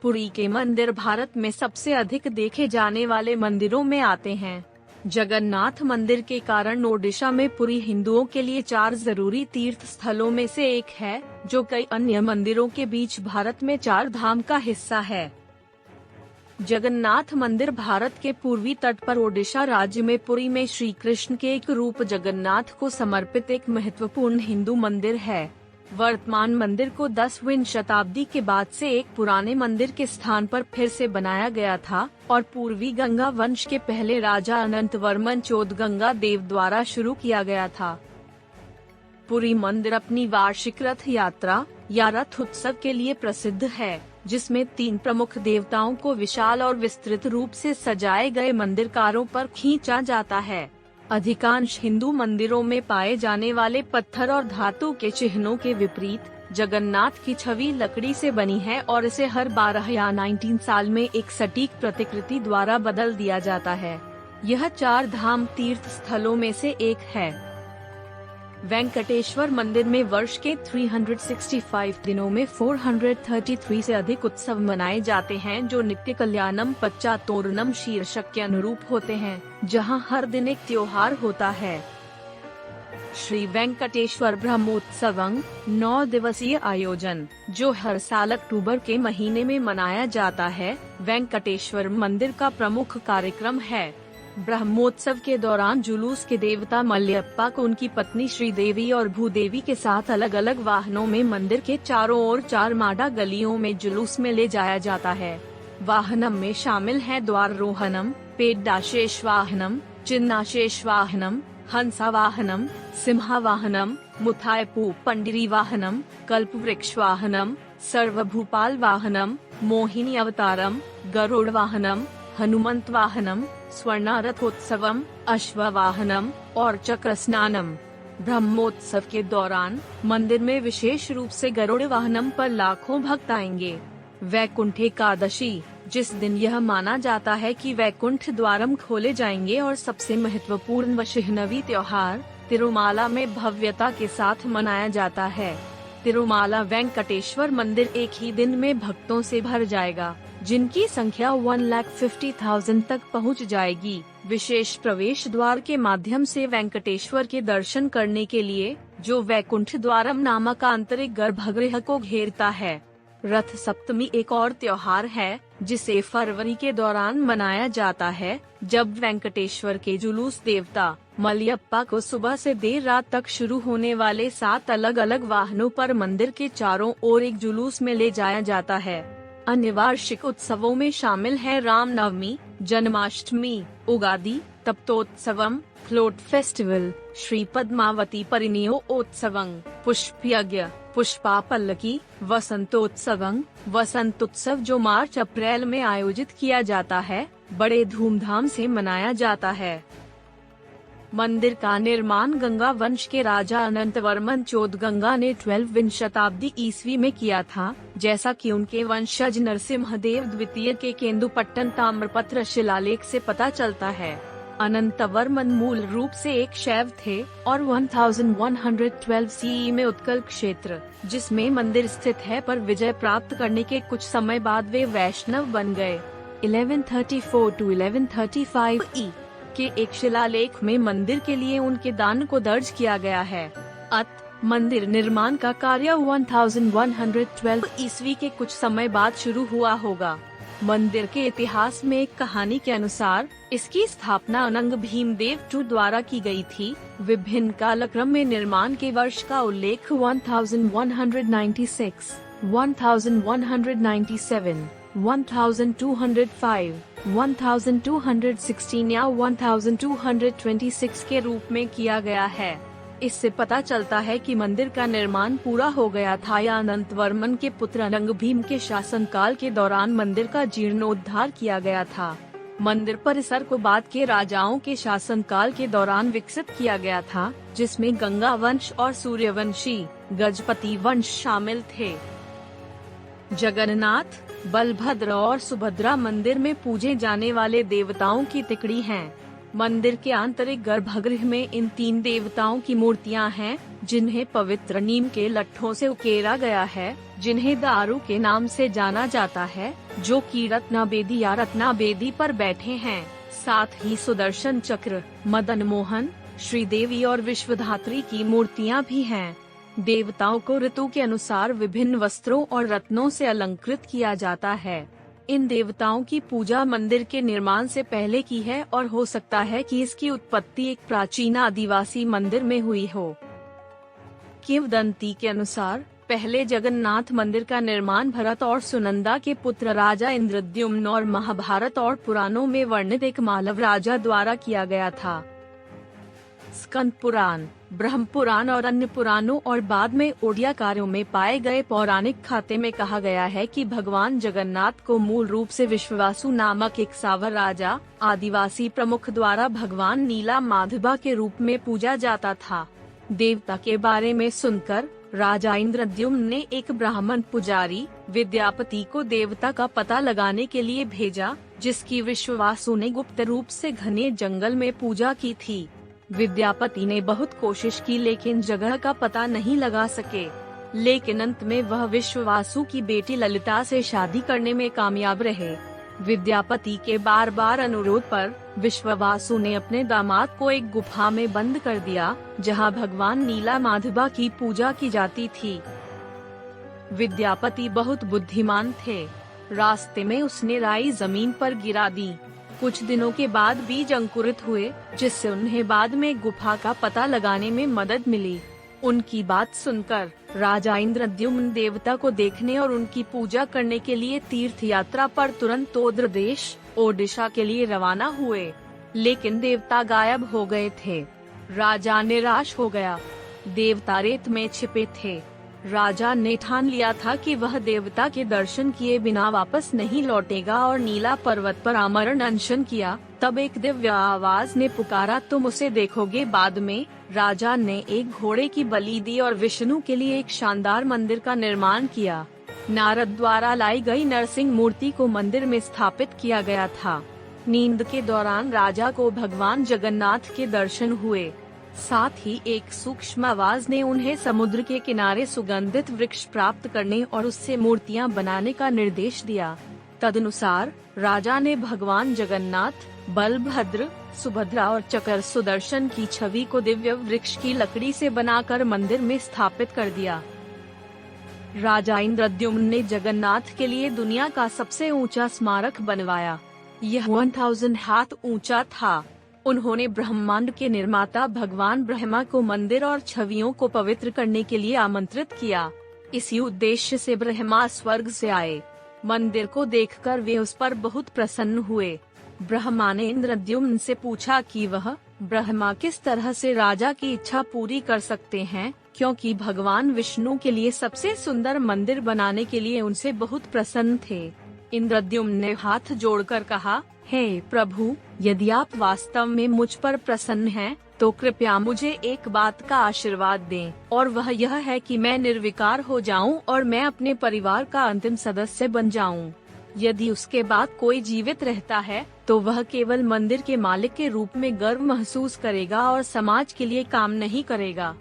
पुरी के मंदिर भारत में सबसे अधिक देखे जाने वाले मंदिरों में आते हैं। जगन्नाथ मंदिर के कारण ओडिशा में पुरी हिंदुओं के लिए 4 जरूरी तीर्थ स्थलों में से एक है, जो कई अन्य मंदिरों के बीच भारत में 4 धाम का हिस्सा है। जगन्नाथ मंदिर भारत के पूर्वी तट पर ओडिशा राज्य में पुरी में श्री कृष्ण के एक रूप जगन्नाथ को समर्पित एक महत्वपूर्ण हिंदू मंदिर है। वर्तमान मंदिर को 10वीं शताब्दी के बाद से एक पुराने मंदिर के स्थान पर फिर से बनाया गया था और पूर्वी गंगा वंश के पहले राजा अनंत वर्मन चौदगंगा देव द्वारा शुरू किया गया था। पुरी मंदिर अपनी वार्षिक रथ यात्रा या रथ उत्सव के लिए प्रसिद्ध है, जिसमें 3 प्रमुख देवताओं को विशाल और विस्तृत रूप से सजाए गए मंदिरकारों पर खींचा जाता है। अधिकांश हिंदू मंदिरों में पाए जाने वाले पत्थर और धातु के चिन्हों के विपरीत जगन्नाथ की छवि लकड़ी से बनी है और इसे हर 12 या 19 साल में एक सटीक प्रतिकृति द्वारा बदल दिया जाता है। यह 4 धाम तीर्थ स्थलों में से एक है। वेंकटेश्वर मंदिर में वर्ष के 365 दिनों में 433 से अधिक उत्सव मनाए जाते हैं, जो नित्य कल्याणम पच्चातोरणम शीर्षक के अनुरूप होते हैं, जहां हर दिन एक त्योहार होता है। श्री वेंकटेश्वर ब्रह्मोत्सवम 9 दिवसीय आयोजन, जो हर साल अक्टूबर के महीने में मनाया जाता है, वेंकटेश्वर मंदिर का प्रमुख कार्यक्रम है। ब्रह्मोत्सव के दौरान जुलूस के देवता मल्यप्पा को उनकी पत्नी श्रीदेवी और भूदेवी के साथ अलग अलग वाहनों में मंदिर के चारों ओर 4 माडा गलियों में जुलूस में ले जाया जाता है। वाहनम में शामिल है द्वारोहनम, पेड्डाशेष वाहनम, चिन्नाशेष वाहनम, हंसा वाहनम, सिंहा वाहनम, मुथायपू पंडिरी वाहनम, कल्पवृक्ष वाहनम, सर्वभूपाल वाहनम, मोहिनी अवतारम, गरुड़ वाहनम, हनुमंत वाहनम, स्वर्णारथोत्सवम, अश्ववाहनम और चक्र स्नानम। ब्रह्मोत्सव के दौरान मंदिर में विशेष रूप से गरुड़ वाहनम पर लाखों भक्त आएंगे। वैकुंठ एकादशी, जिस दिन यह माना जाता है कि वैकुंठ द्वारम खोले जाएंगे, और सबसे महत्वपूर्ण वैष्णवी त्योहार तिरुमाला में भव्यता के साथ मनाया जाता है। तिरुमाला वेंकटेश्वर मंदिर एक ही दिन में भक्तों से भर जाएगा, जिनकी संख्या 1,50,000 तक पहुंच जाएगी। विशेष प्रवेश द्वार के माध्यम से वेंकटेश्वर के दर्शन करने के लिए, जो वैकुंठ द्वारम नामक आंतरिक गर्भगृह को घेरता है। रथ सप्तमी एक और त्योहार है, जिसे फरवरी के दौरान मनाया जाता है, जब वेंकटेश्वर के जुलूस देवता मलयप्पा को सुबह से देर रात तक शुरू होने वाले 7 अलग अलग वाहनों पर मंदिर के चारों ओर एक जुलूस में ले जाया जाता है। अन्य वार्षिक उत्सवों में शामिल है रामनवमी, जन्माष्टमी, उगादि, तप्तोत्सवम, फ्लोट फेस्टिवल, श्री पद्मावती परिणयोत्सवम, पुष्प यज्ञ, पुष्पा पल्लकी, वसंतोत्सवम, वसंतोत्सव जो मार्च अप्रैल में आयोजित किया जाता है, बड़े धूमधाम से मनाया जाता है। मंदिर का निर्माण गंगा वंश के राजा अनंत वर्मन चौदगंगा ने 12वीं शताब्दी ईस्वी में किया था, जैसा कि उनके वंशज नरसिम्हदेव द्वितीय के केंदुपट्टन ताम्रपत्र शिलालेख से पता चलता है। अनंत वर्मन मूल रूप से एक शैव थे और 1112 सीई में उत्कल क्षेत्र, जिसमें मंदिर स्थित है, पर विजय प्राप्त करने के कुछ समय बाद वे वैष्णव बन गए। 1134 to 1135 ई के एक शिलालेख में मंदिर के लिए उनके दान को दर्ज किया गया है। मंदिर निर्माण का कार्य 1112 ईस्वी के कुछ समय बाद शुरू हुआ होगा। मंदिर के इतिहास में एक कहानी के अनुसार इसकी स्थापना अनंग भीमदेव II द्वारा की गई थी। विभिन्न कालक्रम में निर्माण के वर्ष का उल्लेख 1196, 1197, 1205, 1216 या 1226 के रूप में किया गया है। इससे पता चलता है कि मंदिर का निर्माण पूरा हो गया था या अनंत वर्मन के पुत्र अनंग भीम के शासनकाल के दौरान मंदिर का जीर्णोद्धार किया गया था। मंदिर परिसर को बाद के राजाओं के शासनकाल के दौरान विकसित किया गया था, जिसमें गंगा वंश और सूर्यवंशी गजपति वंश शामिल थे। जगन्नाथ, बलभद्र और सुभद्रा मंदिर में पूजे जाने वाले देवताओं की तिकड़ी हैं। मंदिर के आंतरिक गर्भगृह में इन 3 देवताओं की मूर्तियां हैं, जिन्हें पवित्र नीम के लट्ठों से उकेरा गया है। जिन्हें दारू के नाम से जाना जाता है, जो कि रत्नाबेदी या रत्नाबेदी पर बैठे हैं। साथ ही सुदर्शन चक्र, मदन मोहन, श्रीदेवी और विश्वधात्री की मूर्तियां भी हैं। देवताओं को ऋतु के अनुसार विभिन्न वस्त्रों और रत्नों से अलंकृत किया जाता है। इन देवताओं की पूजा मंदिर के निर्माण से पहले की है और हो सकता है कि इसकी उत्पत्ति एक प्राचीन आदिवासी मंदिर में हुई हो। किंवदंती के अनुसार पहले जगन्नाथ मंदिर का निर्माण भरत और सुनंदा के पुत्र राजा इंद्रद्युम्न और महाभारत और पुराणों में वर्णित एक मालव राजा द्वारा किया गया था। स्कंद पुराण, ब्रह्म पुराण और अन्य पुराणों और बाद में ओडिया कार्यों में पाए गए पौराणिक खाते में कहा गया है कि भगवान जगन्नाथ को मूल रूप से विश्ववासु नामक एक सावर राजा, आदिवासी प्रमुख द्वारा भगवान नीला माधवा के रूप में पूजा जाता था। देवता के बारे में सुनकर राजा इंद्रद्युम्न ने एक ब्राह्मण पुजारी विद्यापति को देवता का पता लगाने के लिए भेजा, जिसकी विश्ववासु ने गुप्त रूप से घने जंगल में पूजा की थी। विद्यापति ने बहुत कोशिश की लेकिन जगह का पता नहीं लगा सके, लेकिन अंत में वह विश्ववासु की बेटी ललिता से शादी करने में कामयाब रहे। विद्यापति के बार बार अनुरोध पर विश्ववासु ने अपने दामाद को एक गुफा में बंद कर दिया, जहां भगवान नीला माधवा की पूजा की जाती थी। विद्यापति बहुत बुद्धिमान थे। रास्ते में उसने राई जमीन पर गिरा दी। कुछ दिनों के बाद बीज अंकुरित हुए, जिससे उन्हें बाद में गुफा का पता लगाने में मदद मिली। उनकी बात सुनकर राजा इंद्रद्युम्न देवता को देखने और उनकी पूजा करने के लिए तीर्थ यात्रा पर तुरंत ओद्र देश ओडिशा के लिए रवाना हुए, लेकिन देवता गायब हो गए थे। राजा निराश हो गया। देवता रेत में छिपे थे। राजा ने ठान लिया था कि वह देवता के दर्शन किए बिना वापस नहीं लौटेगा और नीला पर्वत पर आमरण अनशन किया। तब एक दिव्य आवाज ने पुकारा, तुम उसे देखोगे। बाद में राजा ने एक घोड़े की बलि दी और विष्णु के लिए एक शानदार मंदिर का निर्माण किया। नारद द्वारा लाई गई नरसिंह मूर्ति को मंदिर में स्थापित किया गया था। नींद के दौरान राजा को भगवान जगन्नाथ के दर्शन हुए। साथ ही एक सूक्ष्म आवाज ने उन्हें समुद्र के किनारे सुगंधित वृक्ष प्राप्त करने और उससे मूर्तियां बनाने का निर्देश दिया। तदनुसार राजा ने भगवान जगन्नाथ, बलभद्र, सुभद्रा और चक्र सुदर्शन की छवि को दिव्य वृक्ष की लकड़ी से बनाकर मंदिर में स्थापित कर दिया। राजा इंद्रद्युम्न ने जगन्नाथ के लिए दुनिया का सबसे ऊंचा स्मारक बनवाया। यह 1000 हाथ ऊंचा था। उन्होंने ब्रह्मांड के निर्माता भगवान ब्रह्मा को मंदिर और छवियों को पवित्र करने के लिए आमंत्रित किया। इसी उद्देश्य से ब्रह्मा स्वर्ग से आए। मंदिर को देखकर वे उस पर बहुत प्रसन्न हुए। ब्रह्मा ने इंद्रद्युम्न से पूछा कि वह ब्रह्मा किस तरह से राजा की इच्छा पूरी कर सकते हैं, क्योंकि भगवान विष्णु के लिए सबसे सुंदर मंदिर बनाने के लिए उनसे बहुत प्रसन्न थे। इंद्रद्युम्न ने हाथ जोड़कर कहा, हे प्रभु, यदि आप वास्तव में मुझ पर प्रसन्न हैं, तो कृपया मुझे एक बात का आशीर्वाद दें, और वह यह है कि मैं निर्विकार हो जाऊं और मैं अपने परिवार का अंतिम सदस्य बन जाऊं। यदि उसके बाद कोई जीवित रहता है, तो वह केवल मंदिर के मालिक के रूप में गर्व महसूस करेगा और समाज के लिए काम नहीं करेगा।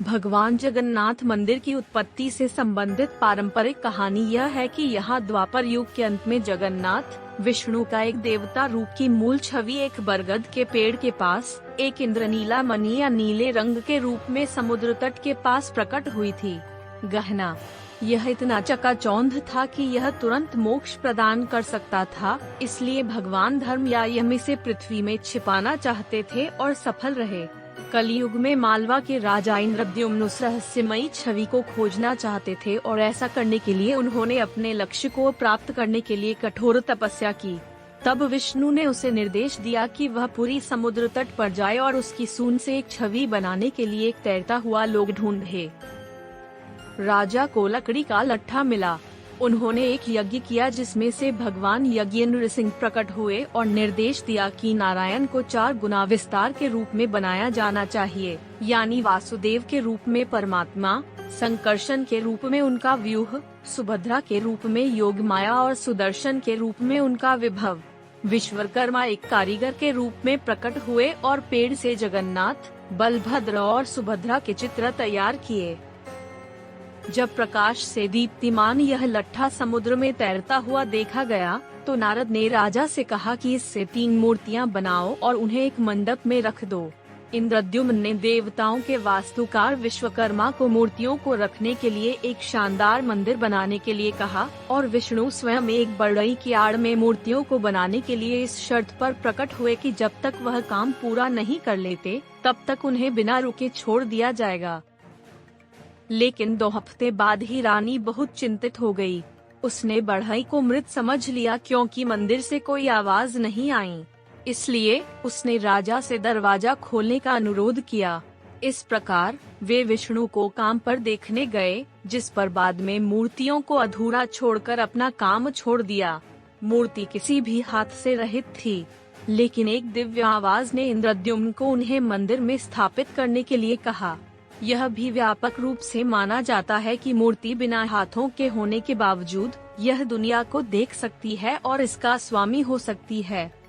भगवान जगन्नाथ मंदिर की उत्पत्ति से संबंधित पारंपरिक कहानी यह है कि यहाँ द्वापर युग के अंत में जगन्नाथ, विष्णु का एक देवता रूप की मूल छवि एक बरगद के पेड़ के पास एक इंद्रनीला मणि या नीले रंग के रूप में समुद्र तट के पास प्रकट हुई थी। गहना यह इतना चकाचौंध था कि यह तुरंत मोक्ष प्रदान कर सकता था, इसलिए भगवान धर्म या यम इसे पृथ्वी में छिपाना चाहते थे और सफल रहे। कलयुग में मालवा के राजा इंद्रद्युम्न उस रहस्यमयी छवि को खोजना चाहते थे और ऐसा करने के लिए उन्होंने अपने लक्ष्य को प्राप्त करने के लिए कठोर तपस्या की। तब विष्णु ने उसे निर्देश दिया कि वह पूरी समुद्र तट पर जाए और उसकी सून से एक छवि बनाने के लिए एक तैरता हुआ लोग ढूंढे। राजा को लकड़ी का लट्ठा मिला। उन्होंने एक यज्ञ किया जिसमें से भगवान यज्ञ नृसिंह प्रकट हुए और निर्देश दिया कि नारायण को 4 गुना विस्तार के रूप में बनाया जाना चाहिए, यानी वासुदेव के रूप में परमात्मा, संकर्षण के रूप में उनका व्यूह, सुभद्रा के रूप में योग माया और सुदर्शन के रूप में उनका विभव। विश्वकर्मा एक कारीगर के रूप में प्रकट हुए और पेड़ से जगन्नाथ, बलभद्र और सुभद्रा के चित्र तैयार किए। जब प्रकाश से दीप्तिमान यह लट्ठा समुद्र में तैरता हुआ देखा गया तो नारद ने राजा से कहा कि इससे 3 मूर्तियां बनाओ और उन्हें एक मंडप में रख दो। इंद्रद्युम्न ने देवताओं के वास्तुकार विश्वकर्मा को मूर्तियों को रखने के लिए एक शानदार मंदिर बनाने के लिए कहा और विष्णु स्वयं एक बढ़ई की आड़ में मूर्तियों को बनाने के लिए इस शर्त पर प्रकट हुए कि जब तक वह काम पूरा नहीं कर लेते तब तक उन्हें बिना रुके छोड़ दिया जाएगा। लेकिन 2 हफ्ते बाद ही रानी बहुत चिंतित हो गई। उसने बढ़ई को मृत समझ लिया क्योंकि मंदिर से कोई आवाज नहीं आई। इसलिए उसने राजा से दरवाजा खोलने का अनुरोध किया। इस प्रकार वे विष्णु को काम पर देखने गए, जिस पर बाद में मूर्तियों को अधूरा छोड़कर अपना काम छोड़ दिया। मूर्ति किसी भी हाथ से रहित थी, लेकिन एक दिव्य आवाज ने इंद्रद्युम्न को उन्हें मंदिर में स्थापित करने के लिए कहा। यह भी व्यापक रूप से माना जाता है कि मूर्ति बिना हाथों के होने के बावजूद यह दुनिया को देख सकती है और इसका स्वामी हो सकती है।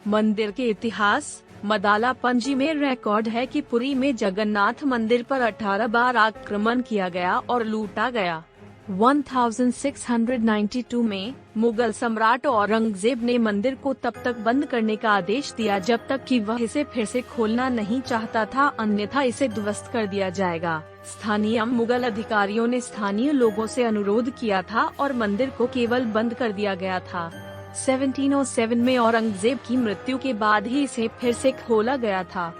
मंदिर के इतिहास। मदाला पंजी में रिकॉर्ड है कि पुरी में जगन्नाथ मंदिर पर 18 बार आक्रमण किया गया और लूटा गया। 1692 में मुगल सम्राट औरंगजेब ने मंदिर को तब तक बंद करने का आदेश दिया जब तक कि वह इसे फिर से खोलना नहीं चाहता था, अन्यथा इसे ध्वस्त कर दिया जाएगा। स्थानीय मुगल अधिकारियों ने स्थानीय लोगों से अनुरोध किया था और मंदिर को केवल बंद कर दिया गया था। 1707 में औरंगजेब की मृत्यु के बाद ही इसे फिर से खोला गया था।